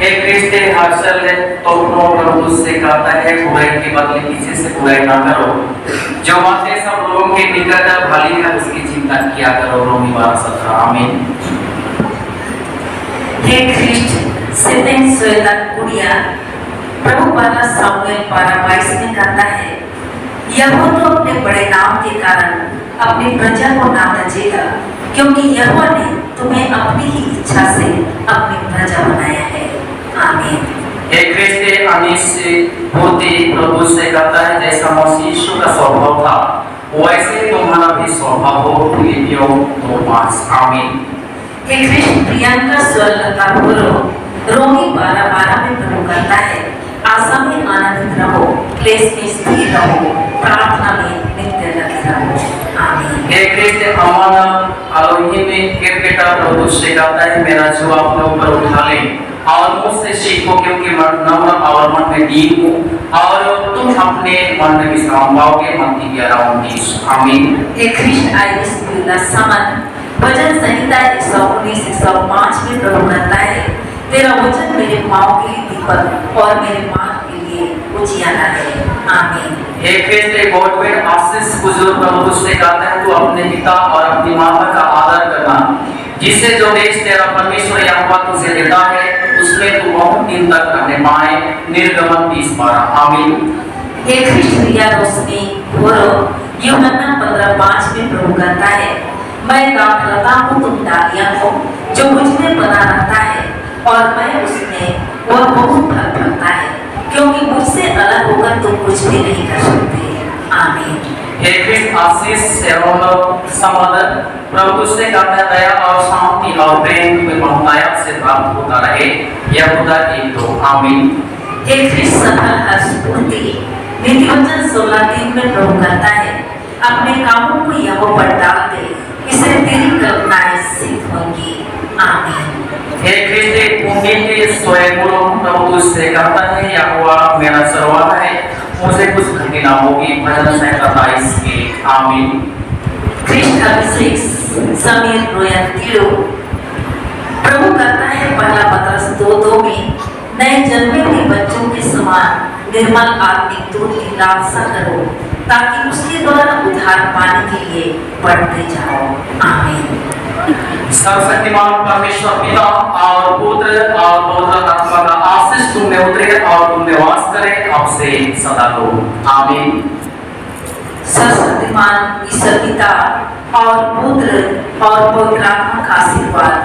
एक रिश्ते हासिल है तो प्रभु से कहता है बुराई के बदले किसी से बुराई ना करो, जो बातें सब लोगों के निकट भली है उसकी चिंता किया करो। रोमी 12:17। आमीन। हे ख्रिस्ट सेतेन सोएता कुड़िया प्रभु वाला सामुएल 12:22 में कहता है, यहोवा तो अपने बड़े नाम के कारण अपनी प्रजा को ना तजेगा, क्योंकि यहोवा ने तुम्हें अपनी ही इच्छा से अपनी प्रजा बनाया है। आमीन। एक रिश्ते अमीश होती प्रभु से कहता है, जैसा मसीह यीशु का स्वभाव था वैसे तुम्हारा भी स्वभाव हो। फिलिपियों 2:5। आमीन। हे ख्रिस्ट प्रियंका स्वलता बोलो रोमी 12:12 में प्रभु कहता है, आशा में आनंदित रहो, क्लेश में स्थिर रहो, प्रार्थना में नित्य लगे रहो। आमीन। एक रिश्ते अमाना आलोही में क्रिकेटर प्रभु से कहता है, मेरा जुआ अपने ऊपर उठा ले और मुझसे सीखो, क्योंकि मैं नम्र और मन में दीन हूँ और तुम अपने मन में विश्राम पाओगे। मत्ती 11:29। आमीन। हे ख्रिस्ट आयुष बिल्ला समन वचन संहिता 119-105 में प्रभु कहता है, तेरा वचन मेरे पाँव के लिए दीपक और मेरे मार्ग के लिए उजियाला है। आमीन। एक रिश्ते गॉडवेड आशीष बुजुर्ग प्रभु से कहता है, तू अपने पिता और अपनी माता का आदर करना, जिससे जो देश तेरा परमेश्वर यहोवा तुझे देता है उसमें तू बहुत दिन तक रहने पाए। निर्गमन 30:12। आमीन। हे ख्रिस्ट रिया रोशनी बोलो यूहन्ना 15:5 में प्रभु कहता है, मैं दाखलता हूँ तुम डालियाँ हो, जो मुझ में बना रहता है और मैं उसमें वह बहुत फल फलता है, क्योंकि मुझसे अलग होकर तुम कुछ भी नहीं कर सकते। आमीन। हे ख्रिस्त आशीष समाधान प्रभु से कहता है, दया और शांति और प्रेम में बहुतायत से प्राप्त होता रहे। यहूदा 1:2। आमीन। हे ख्रिस्त सफल हर्षपूर्ति नीतिवचन 16:3 में प्रभु कहता है, अपने कामों को यहोवा पर डाल दे, इससे तेरी कल्पनाएं सिद्ध होंगी। आमीन। हे ख्रिस्त उम्मीद स्वयं प्रभु से कहता है, यहोवा मेरा सरवाला है, मुझे कुछ घटी ना होगी। भजन 27:1। आमीन। ख्रिस्ट अभिषेक समीर रोयन तिलो प्रभु कहता है, पहला पत्रस 2:2 में, नए जन्मे हुए बच्चों के समान निर्मल आत्मिक दूध की लालसा करो, ताकि उसके द्वारा उद्धार पाने के लिए बढ़ते जाओ। आमीन। सर्वशक्तिमान परमेश्वर पिता और पुत्र और पवित्र आत्मा का आशीष तुम में उतरे और तुम में वास करे, अब से सदा को। आमीन। सर्वशक्तिमान ईश्वर पिता और पुत्र और पवित्र आत्मा का आशीर्वाद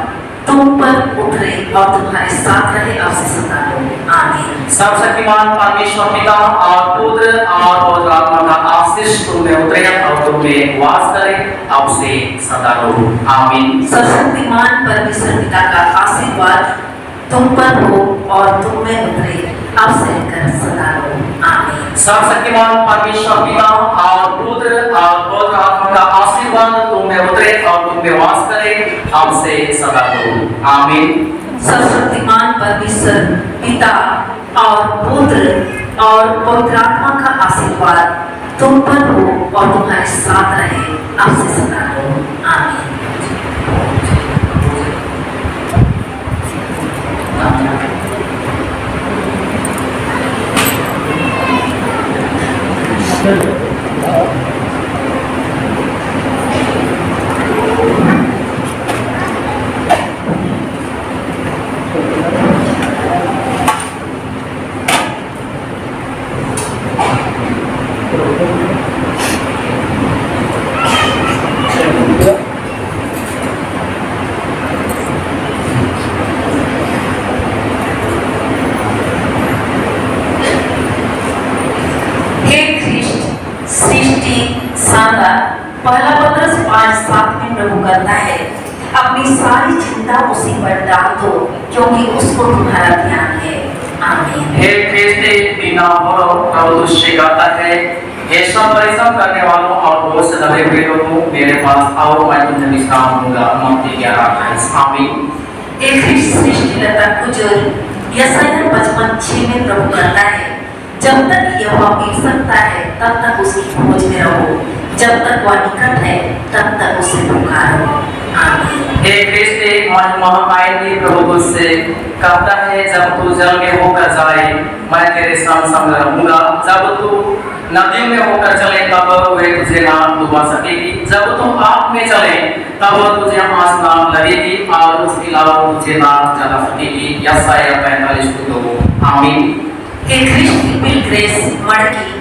तुम पर उतरे और तुम्हारे साथ रहे, अब से सदा को। आमीन। सर्वशक्तिमान परमेश्वर पिता और पुत्र और पवित्र आत्मा का आशीष तुम में उतरे और तुम में वास करे, अब से सदा को। आमीन। सर्वशक्तिमान परमेश्वर पिता का आशीर्वाद तुम पर हो और तुम में उतरे, अब से लेकर सदा को। आमीन। सर्वशक्तिमान परमेश्वर पिता और पुत्र और पवित्र आत्मा का आशीर्वाद तुम में उतरे और तुम में वास करे, अब से सदा को। आमीन। सर्वशक्तिमान परमेश्वर पिता और पुत्र और पवित्र आत्मा का आशीर्वाद तुम पर हो और तुम्हारे साथ रहे, अब से सदा को। आमीन। पहला पत्रस 5:7 में प्रभु कहता है, अपनी सारी चिंता उसी पर डाल दो, क्योंकि उसको तुम्हारा ध्यान है। आमीन। हे ख्रिस्त बिना भरो प्रभु से कहता है, हे सब परिश्रम करने वालों और बोझ से लदे हुए लोगों, मेरे पास आओ, मैं तुम्हें विश्राम दूंगा। मत्ती 11:28। आमीन। एक ख्रिस्त सृष्टिकर्ता कुछ यशायाह 55:6 में प्रभु कहता है, जब तक यहोवा मिल सकता है तब तक उसकी खोज में रहो, जब तक वह निकट है तब तक उसे पुकारो। आमीन। हे कृष्ण महामायनी प्रभु तुझसे कहता है, जब तू जल में होकर जाए मैं तेरे संग संग रहूंगा। जब तू नदी में होकर चले तब वे तुझे ना डुबा सकेगी। जब तू आग में चले तब तुझे आँच ना लगेगी और उसके अलावा तुझे ना जला सकेगी। यशायाह 45:2। आमीन। हे कृष्ण की ग्रेस मड़की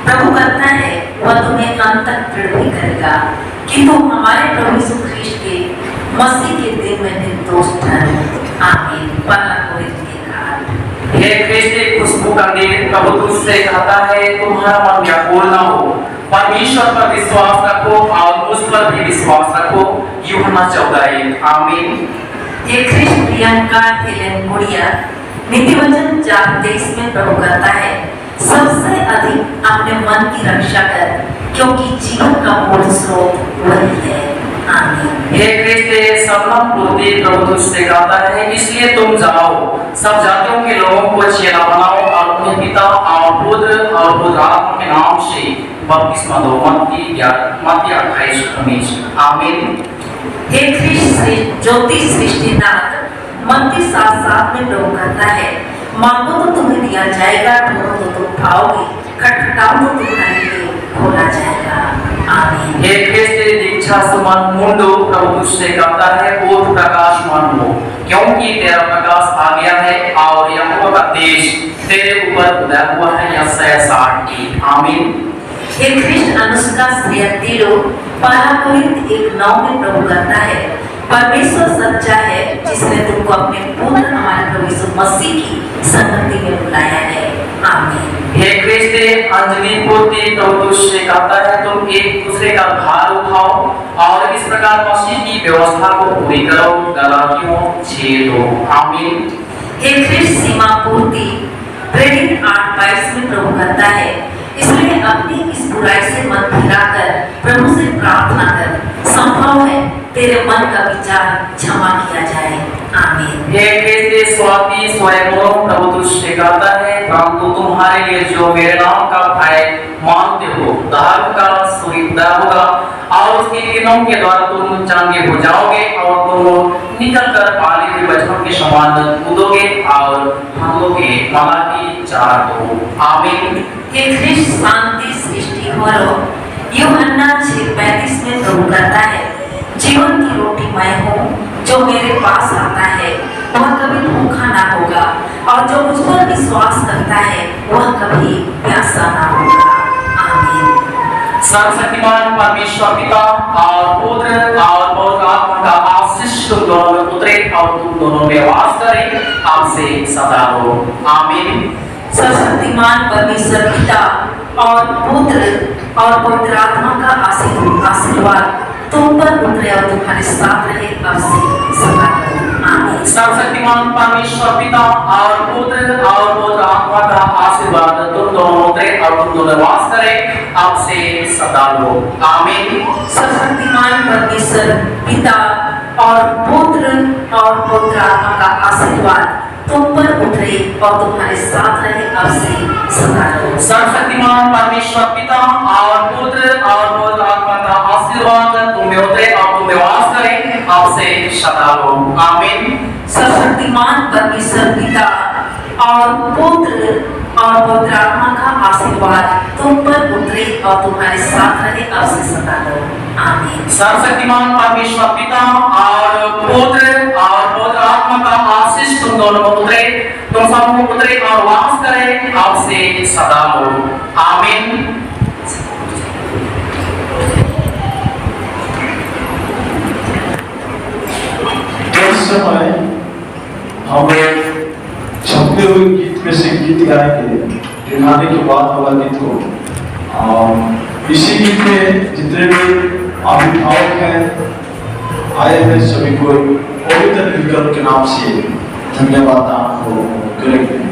प्रभु कहता है वह तुम्हें अंत तक दृढ़ भी करेगा कि तुम हमारे प्रभु यीशु ख्रीष्ट के मसीह के दिन में निर्दोष ठहरो। आमीन। पहला कोरिन्थियों 8। हे कृष्ण खुशबू का दिन प्रभु तुझसे कहता है, तुम्हारा मन व्याकुल न हो, परमेश्वर पर विश्वास रखो और उस पर भी विश्वास रखो। यूहन्ना 14:1। आमीन। हे कृष्ण प्रियंका हेलेन गुड़िया नीति वचन 4:23 में प्रभु कहता है, सबसे अधिक अपने मन की रक्षा कर क्योंकि जीवन का मूल स्रोत वही है। आमीन। हे कृष्ण सर्वम पूर्ति प्रभु तुझसे कहता है, इसलिए तुम जाओ सब जातियों के लोगों को चेला बनाओ और उन्हें पिता और पुत्र और पवित्र आत्मा के नाम से बपतिस्मा दो। मत्ती 28:19। आमीन। हे कृष्ण ज्योति सृष्टिनाथ मत्ती 7:7 में प्रभु कहता है, मांगो तो तुम्हें दिया जाएगा, ढूंढो तो तुम पाओगे, खटखटाओ तो तुम्हारे लिए खोला जाएगा। आमीन। हे कृष्ण दीक्षा सुमन मुंडो प्रभु तुझसे कहता है, ओठ प्रकाशमान हो क्योंकि तेरा प्रकाश आ गया है और यहोवा का तेज तेरे ऊपर उदय हुआ है। यशायाह 60:1। आमीन। हे कृष्ण अनुष्का श्रेयतीरो पहला कोरिन्थ 1:9 में प्रभु कहता है, परमेश्वर सच्चा है जिसने तुमको अपने पुत्र हमारे प्रभु यीशु मसीह की संगति में बुलाया है। आमीन। हे कृष्ण अंजलि पूर्ति प्रभु तुझसे कहता है, तुम एक दूसरे का भार उठाओ और इस प्रकार मसीह की व्यवस्था को पूरी करो। गलातियों 6:2। आमीन। हे कृष्ण सीमा पूर्ति प्रेरित 8:22 में प्रभु कहता है, इसलिए अपनी इस बुराई से मन फिराकर प्रभु से प्रार्थना कर, संभव है तेरे मन का विचार क्षमा किया जाए। आमीन। हे कृष्ण स्वाति स्वयं प्रभु तुझसे कहता है, परंतु तुम्हारे लिए जो मेरे नाम का भय मानते हो धर्म का सूर्योदय होगा और उसके किरणों के द्वारा तुम चंगे हो जाओगे और तुम निकल कर पाले हुए बच्चों के समान कूदोगे और भागोगे। मलाकी 4:2। आमीन। हे कृष्ण शांति सृष्टि करो यूहन्ना 6:35 में प्रभु कहता है, जीवन की रोटी मैं हूँ, जो मेरे पास आता है वह कभी भूखा ना होगा और जो मुझ पर विश्वास करता है वह कभी प्यासा ना होगा। आमीन। सर्वशक्तिमान परमेश्वर पिता और पुत्र और पवित्र आत्मा का आशीष तुम दोनों में उतरे और तुम दोनों में वास करे अब से सदा हो। आमीन। सर्वशक्तिमान परमेश्वर पिता और पुत्र और पवित्र आत्मा का आशीर्वाद तुम पर उतरे और तुम्हारे साथ रहे अब से सदा। आमीन। सर्वशक्तिमान परमेश्वर पिता और पुत्र और पवित्र आत्मा का आशीर्वाद तुम दोनों उतरे और तुम दोनों वास करे अब से सदा हो। आमीन। सर्वशक्तिमान परमेश्वर पिता और पुत्र और पवित्र आत्मा का आशीर्वाद तुम पर उतरे और तुम्हारे साथ रहे अब से सदा हो। सर्वशक्तिमान परमेश्वर पिता और पुत्र और पवित्र आत्मा का आशीर्वाद तुम में उतरे और तुम में वास करे अब से सदा हो। आमीन। सर्वशक्तिमान परमेश्वर पिता और पुत्र और पवित्र आत्मा का आशीर्वाद तुम पर उतरे और तुम्हारे साथ रहे अब से सदा हो। आमीन। सर्वशक्तिमान परमेश्वर पिता और पुत्र और पवित्र आत्मा का आशीष तुम दोनों को उतरे, तुम सबको उतरे और वास करे अब से सदा हो। आमीन। इस समय हम छपते हुए गीत में से गीत गाएंगे, गिनाने के बाद वाला गीत को। इसी गीत में जितने भी अभिभावक हैं आए हैं सभी को पवित्र विकल्प के नाम से धन्यवाद आपको करेंगे।